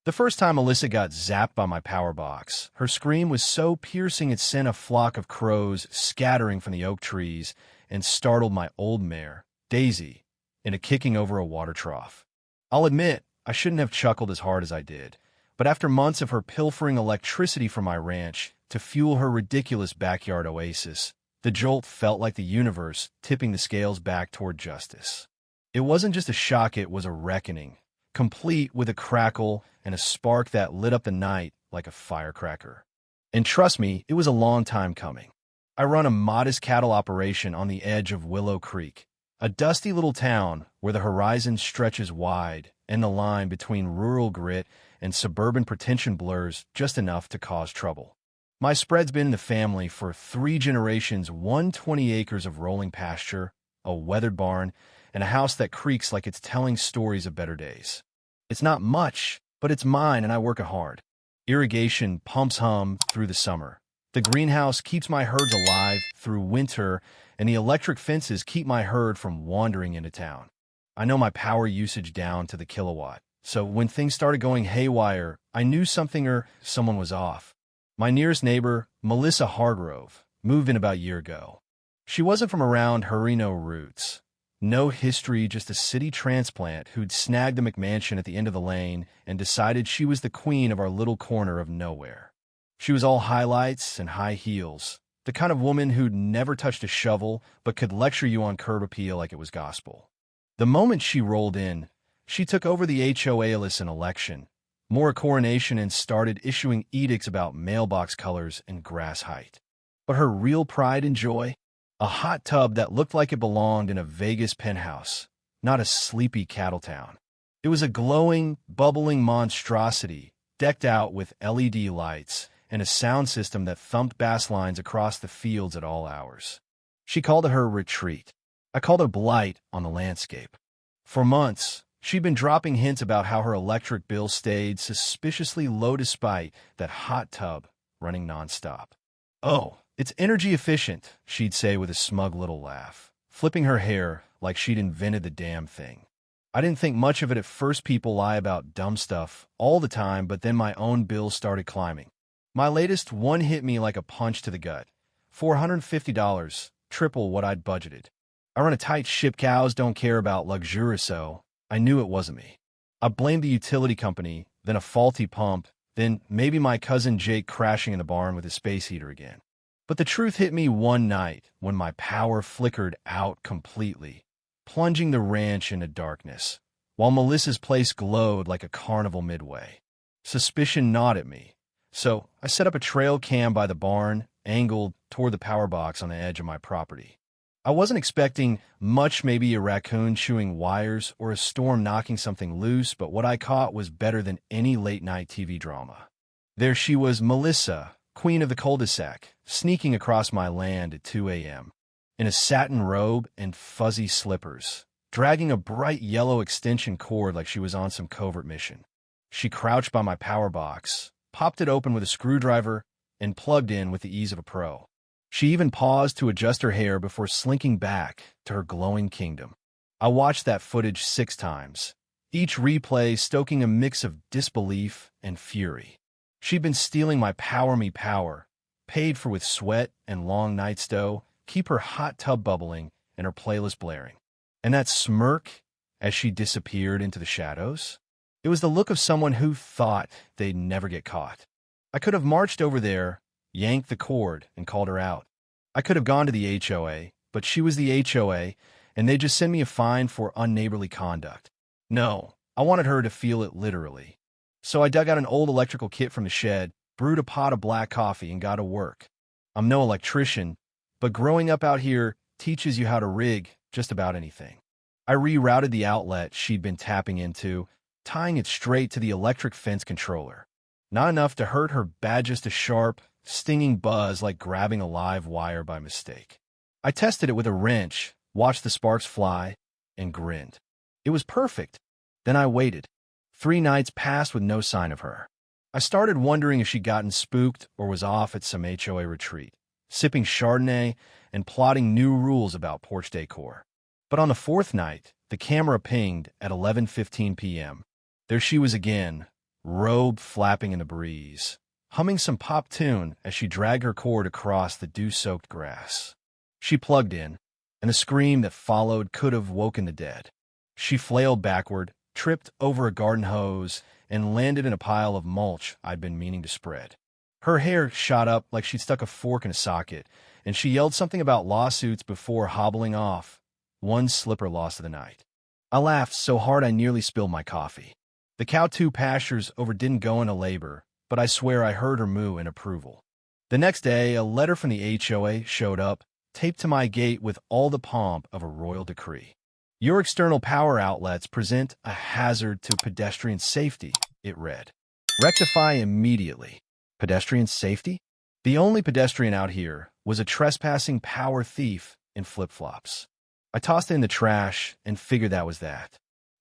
The first time Melissa got zapped by my power box, her scream was so piercing it sent a flock of crows scattering from the oak trees and startled my old mare, Daisy, into kicking over a water trough. I'll admit, I shouldn't have chuckled as hard as I did, but after months of her pilfering electricity from my ranch to fuel her ridiculous backyard oasis, the jolt felt like the universe tipping the scales back toward justice. It wasn't just a shock, it was a reckoning, complete with a crackle and a spark that lit up the night like a firecracker. And trust me, it was a long time coming. I run a modest cattle operation on the edge of Willow Creek, a dusty little town where the horizon stretches wide and the line between rural grit and suburban pretension blurs just enough to cause trouble. My spread's been in the family for 3 generations, 120 acres of rolling pasture, a weathered barn, and a house that creaks like it's telling stories of better days. It's not much, but it's mine and I work it hard. Irrigation pumps hum through the summer. The greenhouse keeps my herds alive through winter, and the electric fences keep my herd from wandering into town. I know my power usage down to the kilowatt, so when things started going haywire, I knew something or someone was off. My nearest neighbor, Melissa Hargrove, moved in about a year ago. She wasn't from around Herino roots. No history, just a city transplant who'd snagged a McMansion at the end of the lane and decided she was the queen of our little corner of nowhere. She was all highlights and high heels, the kind of woman who'd never touched a shovel but could lecture you on curb appeal like it was gospel. The moment she rolled in, she took over the HOA-less an election, more a coronation, and started issuing edicts about mailbox colors and grass height. But her real pride and joy? A hot tub that looked like it belonged in a Vegas penthouse, not a sleepy cattle town. It was a glowing, bubbling monstrosity, decked out with LED lights and a sound system that thumped bass lines across the fields at all hours. She called it her retreat. I called it blight on the landscape. For months, she'd been dropping hints about how her electric bill stayed suspiciously low despite that hot tub running nonstop. "Oh, it's energy efficient," she'd say with a smug little laugh, flipping her hair like she'd invented the damn thing. I didn't think much of it at first. People lie about dumb stuff all the time, but then my own bills started climbing. My latest one hit me like a punch to the gut. $450, triple what I'd budgeted. I run a tight ship, cows don't care about luxury, so I knew it wasn't me. I blamed the utility company, then a faulty pump, then maybe my cousin Jake crashing in the barn with his space heater again. But the truth hit me one night when my power flickered out completely, plunging the ranch into darkness, while Melissa's place glowed like a carnival midway. Suspicion gnawed at me, so I set up a trail cam by the barn, angled toward the power box on the edge of my property. I wasn't expecting much, maybe a raccoon chewing wires or a storm knocking something loose, but what I caught was better than any late-night TV drama. There she was, Melissa, queen of the cul-de-sac, sneaking across my land at 2 a.m., in a satin robe and fuzzy slippers, dragging a bright yellow extension cord like she was on some covert mission. She crouched by my power box, popped it open with a screwdriver, and plugged in with the ease of a pro. She even paused to adjust her hair before slinking back to her glowing kingdom. I watched that footage 6 times, each replay stoking a mix of disbelief and fury. She'd been stealing my power me power, paid for with sweat and long nights to keep her hot tub bubbling and her playlist blaring. And that smirk as she disappeared into the shadows? It was the look of someone who thought they'd never get caught. I could have marched over there, yanked the cord, and called her out. I could have gone to the HOA, but she was the HOA, and they'd just send me a fine for unneighborly conduct. No, I wanted her to feel it literally. So I dug out an old electrical kit from the shed, brewed a pot of black coffee, and got to work. I'm no electrician, but growing up out here teaches you how to rig just about anything. I rerouted the outlet she'd been tapping into, tying it straight to the electric fence controller. Not enough to hurt her bad, just a sharp, stinging buzz like grabbing a live wire by mistake. I tested it with a wrench, watched the sparks fly, and grinned. It was perfect. Then I waited. 3 nights passed with no sign of her. I started wondering if she'd gotten spooked or was off at some HOA retreat, sipping Chardonnay and plotting new rules about porch decor. But on the 4th night, the camera pinged at 11:15 p.m. There she was again, robe flapping in the breeze, humming some pop tune as she dragged her cord across the dew-soaked grass. She plugged in, and the scream that followed could have woken the dead. She flailed backward, tripped over a garden hose, and landed in a pile of mulch I'd been meaning to spread. Her hair shot up like she'd stuck a fork in a socket, and she yelled something about lawsuits before hobbling off, one slipper loss of the night. I laughed so hard I nearly spilled my coffee. The cow-two pastures over didn't go into labor, but I swear I heard her moo in approval. The next day, a letter from the HOA showed up, taped to my gate with all the pomp of a royal decree. Your external power outlets present a hazard to pedestrian safety, it read. Rectify immediately. Pedestrian safety? The only pedestrian out here was a trespassing power thief in flip-flops. I tossed it in the trash and figured that was that.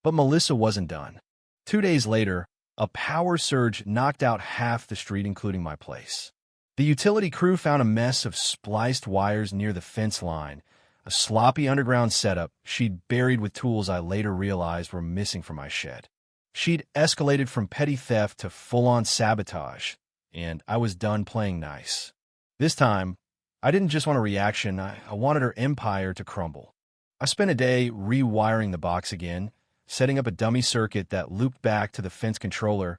But Melissa wasn't done. 2 days later, a power surge knocked out half the street, including my place. The utility crew found a mess of spliced wires near the fence line, a sloppy underground setup she'd buried with tools I later realized were missing from my shed. She'd escalated from petty theft to full-on sabotage, and I was done playing nice. This time, I didn't just want a reaction, I wanted her empire to crumble. I spent a day rewiring the box again, setting up a dummy circuit that looped back to the fence controller,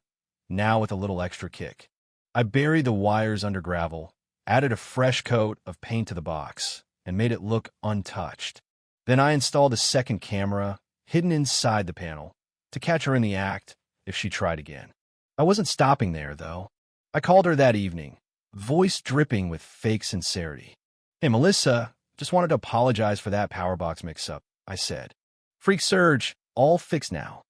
now with a little extra kick. I buried the wires under gravel, added a fresh coat of paint to the box, and made it look untouched. Then I installed a second camera, hidden inside the panel, to catch her in the act if she tried again. I wasn't stopping there, though. I called her that evening, voice dripping with fake sincerity. Hey, Melissa, just wanted to apologize for that power box mix-up, I said. Freak surge, all fixed now.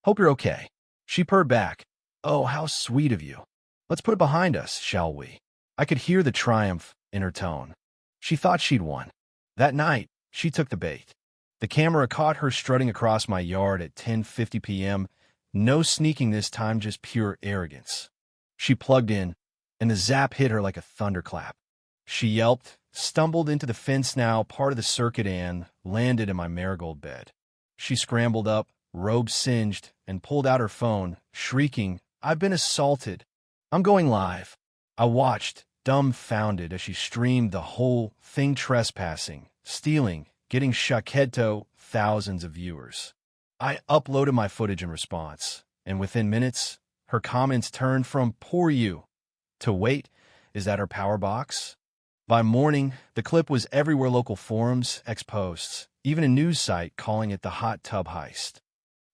Hope you're okay. She purred back. Oh, how sweet of you. Let's put it behind us, shall we? I could hear the triumph in her tone. She thought she'd won. That night, she took the bait. The camera caught her strutting across my yard at 10:50 p.m. No sneaking this time, just pure arrogance. She plugged in, and the zap hit her like a thunderclap. She yelped, stumbled into the fence now part of the circuit, and landed in my marigold bed. She scrambled up, robe singed, and pulled out her phone, shrieking, I've been assaulted. I'm going live. I watched, dumbfounded, as she streamed the whole thing, trespassing, stealing, getting shaketo, thousands of viewers. I uploaded my footage in response, and within minutes, her comments turned from poor you to wait, is that her power box? By morning, the clip was everywhere, local forums, ex-posts, even a news site calling it the hot tub heist.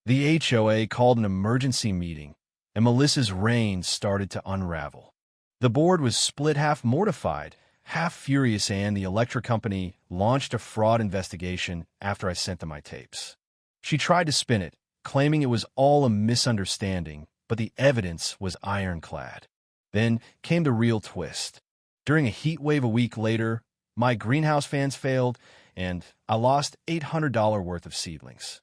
The HOA called an emergency meeting, and Melissa's reign started to unravel. The board was split, half mortified, half furious, and the electric company launched a fraud investigation after I sent them my tapes. She tried to spin it, claiming it was all a misunderstanding, but the evidence was ironclad. Then came the real twist. During a heat wave a week later, my greenhouse fans failed, and I lost $800 worth of seedlings.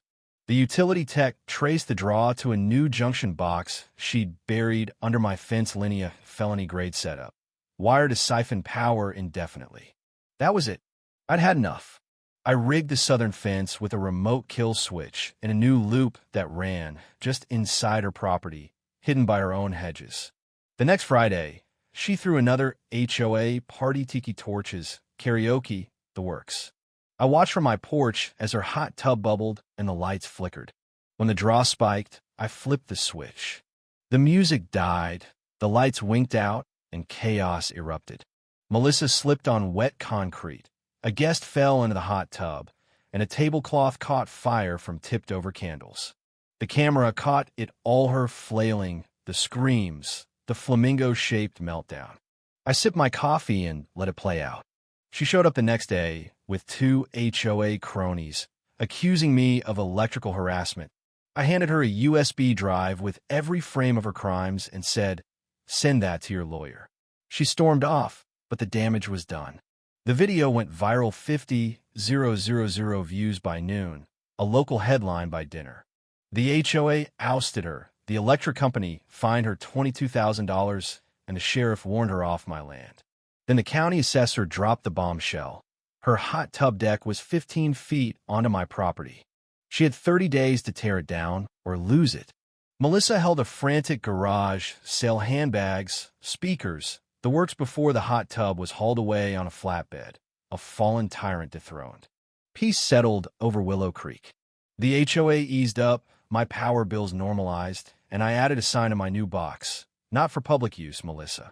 The utility tech traced the draw to a new junction box she'd buried under my fence linea felony-grade setup, wired to siphon power indefinitely. That was it. I'd had enough. I rigged the southern fence with a remote kill switch and a new loop that ran just inside her property, hidden by her own hedges. The next Friday, she threw another HOA party, tiki torches, karaoke, the works. I watched from my porch as her hot tub bubbled and the lights flickered. When the draw spiked, I flipped the switch. The music died, the lights winked out, and chaos erupted. Melissa slipped on wet concrete. A guest fell into the hot tub, and a tablecloth caught fire from tipped-over candles. The camera caught it all, her flailing, the screams, the flamingo-shaped meltdown. I sipped my coffee and let it play out. She showed up the next day with 2 HOA cronies, accusing me of electrical harassment. I handed her a USB drive with every frame of her crimes and said, send that to your lawyer. She stormed off, but the damage was done. The video went viral, 50,000 views by noon, a local headline by dinner. The HOA ousted her, the electric company fined her $22,000, and the sheriff warned her off my land. Then the county assessor dropped the bombshell. Her hot tub deck was 15 feet onto my property. She had 30 days to tear it down or lose it. Melissa held a frantic garage, sale handbags, speakers, the works before the hot tub was hauled away on a flatbed, a fallen tyrant dethroned. Peace settled over Willow Creek. The HOA eased up, my power bills normalized, and I added a sign in my new box. Not for public use, Melissa.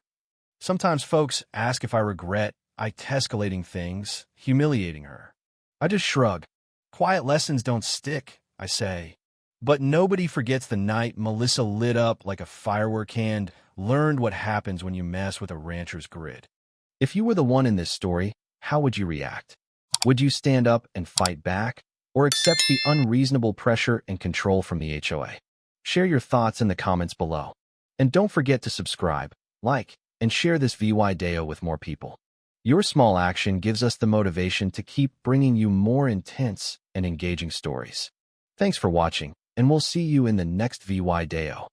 Sometimes folks ask if I regret escalating things, humiliating her. I just shrug. Quiet lessons don't stick, I say. But nobody forgets the night Melissa lit up like a firework and learned what happens when you mess with a rancher's grid. If you were the one in this story, how would you react? Would you stand up and fight back, or accept the unreasonable pressure and control from the HOA? Share your thoughts in the comments below. And don't forget to subscribe, like, and share this VY Deo with more people. Your small action gives us the motivation to keep bringing you more intense and engaging stories. Thanks for watching, and we'll see you in the next VY Deo.